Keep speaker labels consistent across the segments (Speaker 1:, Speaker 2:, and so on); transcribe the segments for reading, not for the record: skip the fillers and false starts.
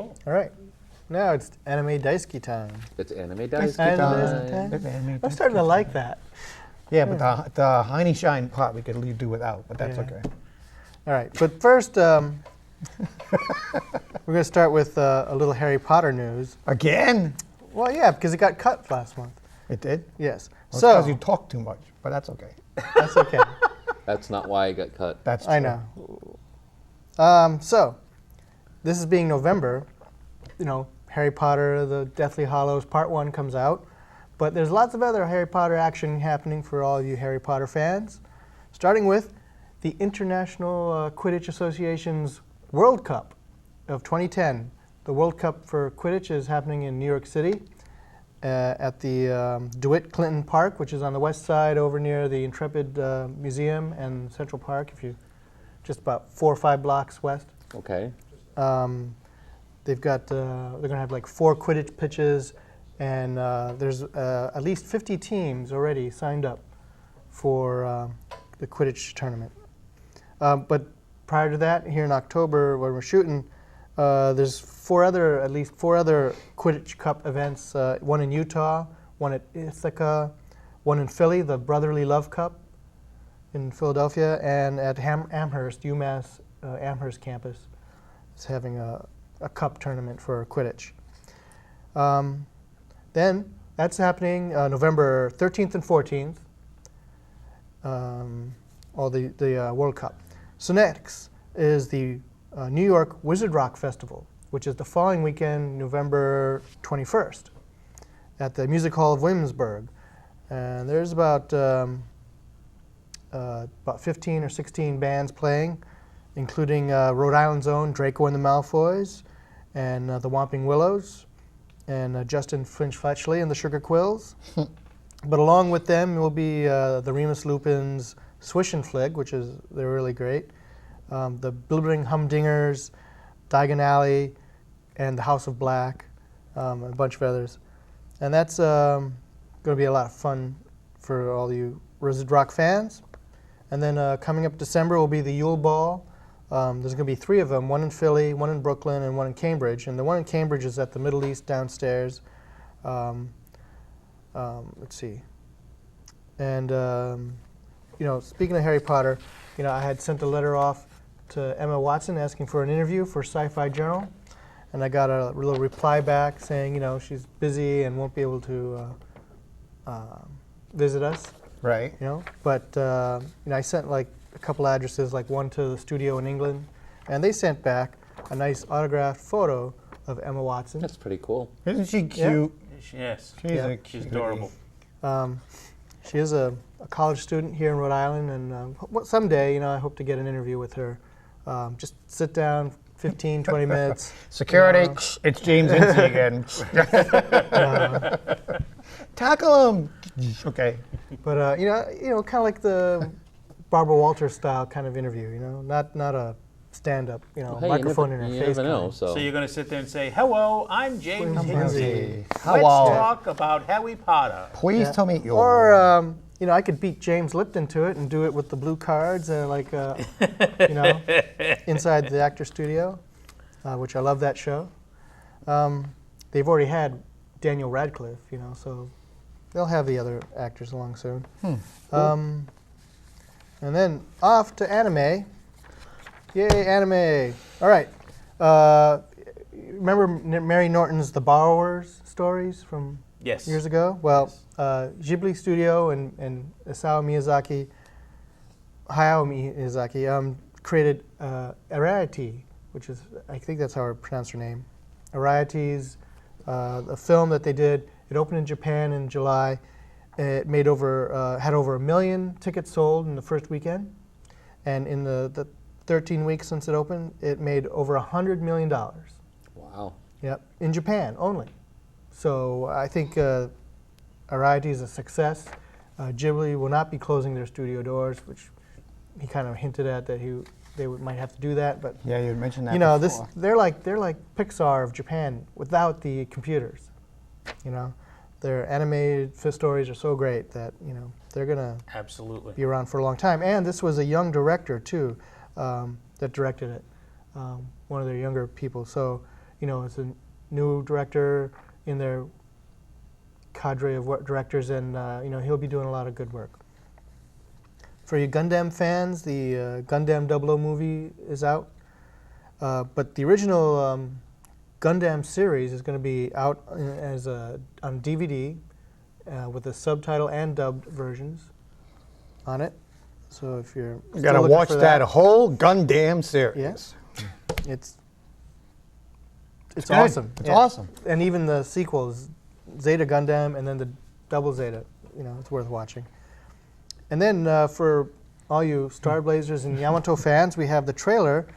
Speaker 1: Cool.
Speaker 2: All right. Now it's anime Daisuki time.
Speaker 1: It's anime Daisuki
Speaker 2: time. I'm starting to like that.
Speaker 3: Yeah, but the Heine Shine part we could do without, but that's okay.
Speaker 2: All right, but first, we're going to start with a little Harry Potter news.
Speaker 3: Again?
Speaker 2: Well, yeah, because it got cut last month.
Speaker 3: It did?
Speaker 2: Yes.
Speaker 3: Well, so because you talk too much, but that's okay.
Speaker 2: That's okay.
Speaker 1: That's not why it got cut.
Speaker 3: That's true.
Speaker 2: I know. So, this is being November. You know, Harry Potter, the Deathly Hallows Part 1 comes out. But there's lots of other Harry Potter action happening for all you Harry Potter fans. Starting with the International Quidditch Association's World Cup of 2010. The World Cup for Quidditch is happening in New York City at the DeWitt Clinton Park, which is on the west side over near the Intrepid Museum and Central Park, if you just about 4 or 5 blocks west.
Speaker 1: Okay.
Speaker 2: They've got, they're going to have like 4 Quidditch pitches, and there's at least 50 teams already signed up for the Quidditch tournament. But prior to that, here in October, when we're shooting, there's at least four other Quidditch Cup events. One in Utah, one at Ithaca, one in Philly, the Brotherly Love Cup in Philadelphia, and at Amherst, UMass Amherst campus is having a cup tournament for Quidditch. Then that's happening November 13th and 14th, the World Cup. So next is the New York Wizard Rock Festival, which is the following weekend, November 21st, at the Music Hall of Williamsburg. And there's about 15 or 16 bands playing, including Rhode Island's own Draco and the Malfoys, and the Whomping Willows, and Justin Finch-Fletchley and the Sugar Quills. But along with them will be the Remus Lupin's Swish and Flig, they're really great. The Blibbering Humdingers, Diagon Alley, and the House of Black, a bunch of others. And that's going to be a lot of fun for all you Wizard Rock fans. And then coming up December will be the Yule Ball. There's going to be 3 of them, one in Philly, one in Brooklyn, and one in Cambridge. And the one in Cambridge is at the Middle East downstairs. Let's see. And, speaking of Harry Potter, I had sent a letter off to Emma Watson asking for an interview for Sci-Fi Journal. And I got a little reply back saying, she's busy and won't be able to visit us.
Speaker 3: Right.
Speaker 2: But I sent like a couple addresses, like one to the studio in England, and they sent back a nice autographed photo of Emma Watson.
Speaker 1: That's pretty cool.
Speaker 3: Isn't she cute?
Speaker 4: Yeah. Yes.
Speaker 3: She's
Speaker 4: adorable.
Speaker 2: She is a college student here in Rhode Island, and someday, I hope to get an interview with her. Just sit down, 15, 20 minutes.
Speaker 3: Security, it's James Incy again. Tackle him. Okay.
Speaker 2: But kind of like the Barbara Walters style kind of interview. Not a stand-up, microphone in her face.
Speaker 1: You never know. So
Speaker 4: you're going to sit there and say, "Hello, I'm James Hinsey.
Speaker 3: Hello.
Speaker 4: Let's talk about Harry Potter."
Speaker 3: Please tell me your.
Speaker 2: Or I could beat James Lipton to it and do it with the blue cards, inside the actor studio, which I love that show. They've already had Daniel Radcliffe, so they'll have the other actors along soon. And then off to anime. Yay, anime! All right. Remember Mary Norton's The Borrowers stories from years ago? Well, Ghibli Studio and Hayao Miyazaki created Arrietty, which is, I think that's how I pronounce her name. Arrietty's a film that they did. It opened in Japan in July. It made had over 1 million tickets sold in the first weekend. And in the 13 weeks since it opened, it made over $100 million.
Speaker 1: Wow.
Speaker 2: Yep, in Japan only. So I think Arrietty is a success. Ghibli will not be closing their studio doors, which he kind of hinted at that they might have to do that. But
Speaker 3: yeah, you mentioned that before.
Speaker 2: They're like Pixar of Japan without the computers. Their animated stories are so great that they're gonna
Speaker 4: absolutely
Speaker 2: be around for a long time. And this was a young director too that directed it, one of their younger people. So it's a new director in their cadre of directors, and he'll be doing a lot of good work. For you Gundam fans, the Gundam 00 movie is out, but the original Gundam series is going to be out on DVD with a subtitle and dubbed versions on it. So if you're
Speaker 3: You got to watch that whole Gundam series.
Speaker 2: Yes, it's
Speaker 3: good.
Speaker 2: awesome.
Speaker 3: It's awesome.
Speaker 2: And even the sequels, Zeta Gundam and then the Double Zeta, it's worth watching. And then for all you Star Blazers and Yamato fans, we have the trailer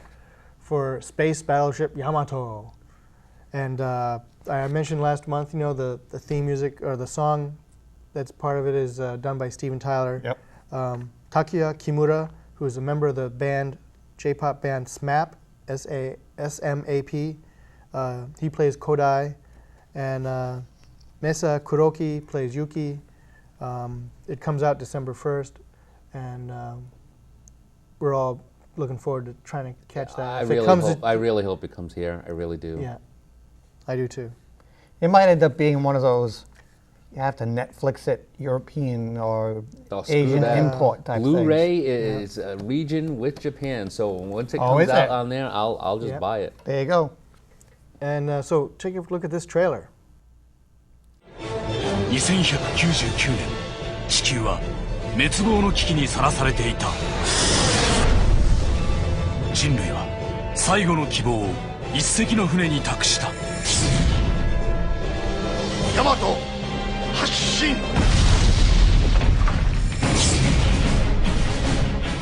Speaker 2: for Space Battleship Yamato. And I mentioned last month, the theme music or the song that's part of it is done by Steven Tyler.
Speaker 3: Yep.
Speaker 2: Takuya Kimura, who is a member of the band, J-pop band SMAP, S-M-A-P. He plays Kodai. And Mesa Kuroki plays Yuki. It comes out December 1st. And we're all looking forward to trying to catch that.
Speaker 1: I really hope it comes here. I really do.
Speaker 2: Yeah, I do too.
Speaker 3: It might end up being one of those, you have to Netflix it, European or Asian import type
Speaker 1: Blu-ray
Speaker 3: things.
Speaker 1: is a region with Japan, so once it
Speaker 3: Oh,
Speaker 1: comes
Speaker 3: is
Speaker 1: out
Speaker 3: it?
Speaker 1: on there, I'll just buy it.
Speaker 3: There you go.
Speaker 2: And so take a look at this trailer.
Speaker 5: 2199年地球は滅亡の危機にさらされていた人類は最後の希望を一隻の船に託したヤマト発進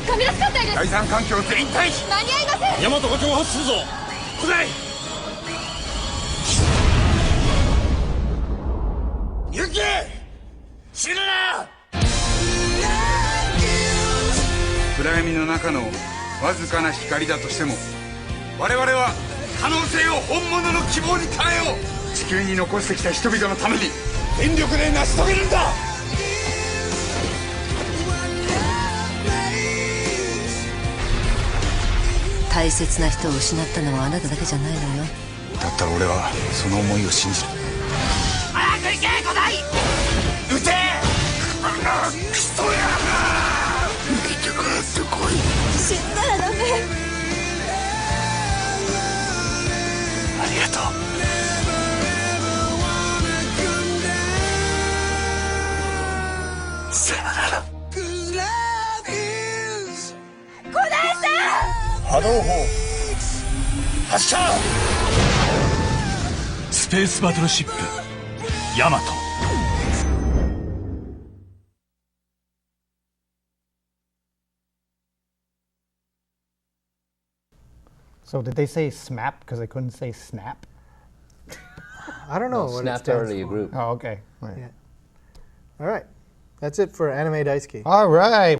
Speaker 6: 神ラス艦隊です
Speaker 5: 第三環境全員退避
Speaker 6: 間に合いません
Speaker 5: ヤマトが挑発するぞくらい行け死ぬな暗闇の中のわずかな光だとしても我々は可能性を本物の希望に変えよう地球に残してきた人々のために全力で成し遂げるんだ
Speaker 7: 大切な人を失ったのはあなただけじゃないのよ
Speaker 5: だったら俺はその思いを信じる早く行け古代撃てクソやな生きて帰ってこい
Speaker 6: 死んだらダメ
Speaker 5: ありがとうさよなら
Speaker 6: 古代さん
Speaker 5: 波動砲発射スペースバトルシップヤマト
Speaker 3: So did they say SMAP because they couldn't say SNAP?
Speaker 2: I don't know
Speaker 1: No,
Speaker 2: what it
Speaker 1: Snap's
Speaker 2: stands
Speaker 1: already a
Speaker 2: for.
Speaker 1: group.
Speaker 3: Oh, okay. Right.
Speaker 2: Yeah. All right. That's it for Anime Daisuki.
Speaker 3: All right.